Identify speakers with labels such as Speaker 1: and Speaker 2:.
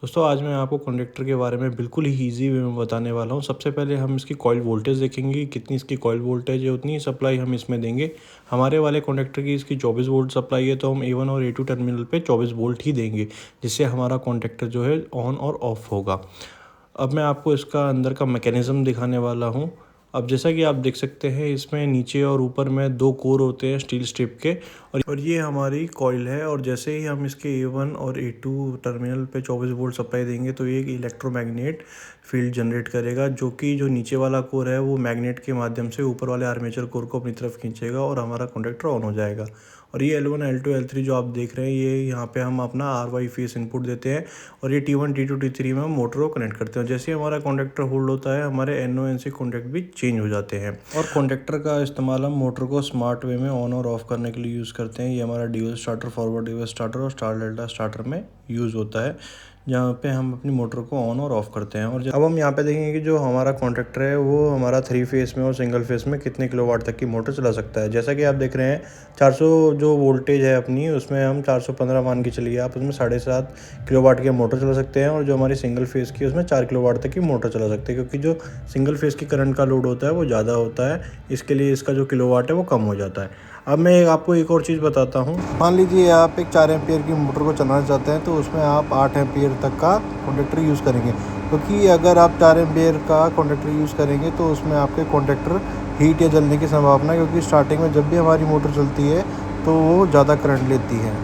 Speaker 1: दोस्तों आज मैं आपको कंडक्टर के बारे में बिल्कुल ही ईजी वे में बताने वाला हूँ। सबसे पहले हम इसकी कॉइल वोल्टेज देखेंगे, कितनी इसकी कॉइल वोल्टेज है उतनी सप्लाई हम इसमें देंगे। हमारे वाले कंडक्टर की इसकी 24 वोल्ट सप्लाई है, तो हम A1 और A2 टर्मिनल पे 24 वोल्ट ही देंगे, जिससे हमारा कंडक्टर जो है ऑन और ऑफ होगा। अब मैं आपको इसका अंदर का मैकेनिज़्म दिखाने वाला हूँ। अब जैसा कि आप देख सकते हैं, इसमें नीचे और ऊपर में 2 कोर होते हैं स्टील स्ट्रिप के, और ये हमारी कॉइल है। और जैसे ही हम इसके A1 और A2 टर्मिनल पे 24 वोल्ट सप्लाई देंगे तो ये एक इलेक्ट्रोमैग्नेट फील्ड जनरेट करेगा, जो नीचे वाला कोर है वो मैग्नेट के माध्यम से ऊपर वाले आर्मेचर कोर को अपनी तरफ खींचेगा और हमारा कंडक्टर ऑन हो जाएगा। और ये L1 L2 L3 जो आप देख रहे हैं, ये यहाँ पे हम अपना RY फेस इनपुट देते हैं, और ये T1 T2 T3 में हम मोटर को कनेक्ट करते हैं। जैसे हमारा कॉन्डक्टर होल्ड होता है, हमारे NO NC कॉन्टैक्ट भी चेंज हो जाते हैं। और कॉन्डक्टर का इस्तेमाल हम मोटर को स्मार्ट वे में ऑन और ऑफ करने के लिए यूज़ करते हैं। ये हमारा dual starter, forward reverse starter और स्टार डेल्टा स्टार्टर में यूज़ होता है, जहाँ पे हम अपनी मोटर को ऑन और ऑफ करते हैं। और अब हम यहाँ पे देखेंगे कि जो हमारा कॉन्ट्रैक्टर है वो हमारा 3 फेस में और सिंगल फेस में कितने किलोवाट तक की मोटर चला सकता है। जैसा कि आप देख रहे हैं, 400 जो वोल्टेज है अपनी, उसमें हम 415 मान के चलिए आप, उसमें 7.5 किलोवाट की मोटर चला सकते हैं। और जो हमारी सिंगल फेस की, उसमें 4 किलोवाट तक की मोटर चला सकते हैं, क्योंकि जो सिंगल फेस की करंट का लोड होता है वो ज़्यादा होता है, इसके लिए इसका जो किलोवाट है वो कम हो जाता है। अब मैं आपको एक और चीज़ बताता हूँ। मान लीजिए आप एक 4 एम्पियर की मोटर को चलाना चाहते हैं, तो उसमें आप 8 एम्पियर तक का कंडक्टर यूज़ करेंगे, क्योंकि अगर आप 4 एम्पियर का कंडक्टर यूज़ करेंगे तो उसमें आपके कंडक्टर हीट या जलने की संभावना है, क्योंकि स्टार्टिंग में जब भी हमारी मोटर चलती है तो वो ज़्यादा करंट लेती है।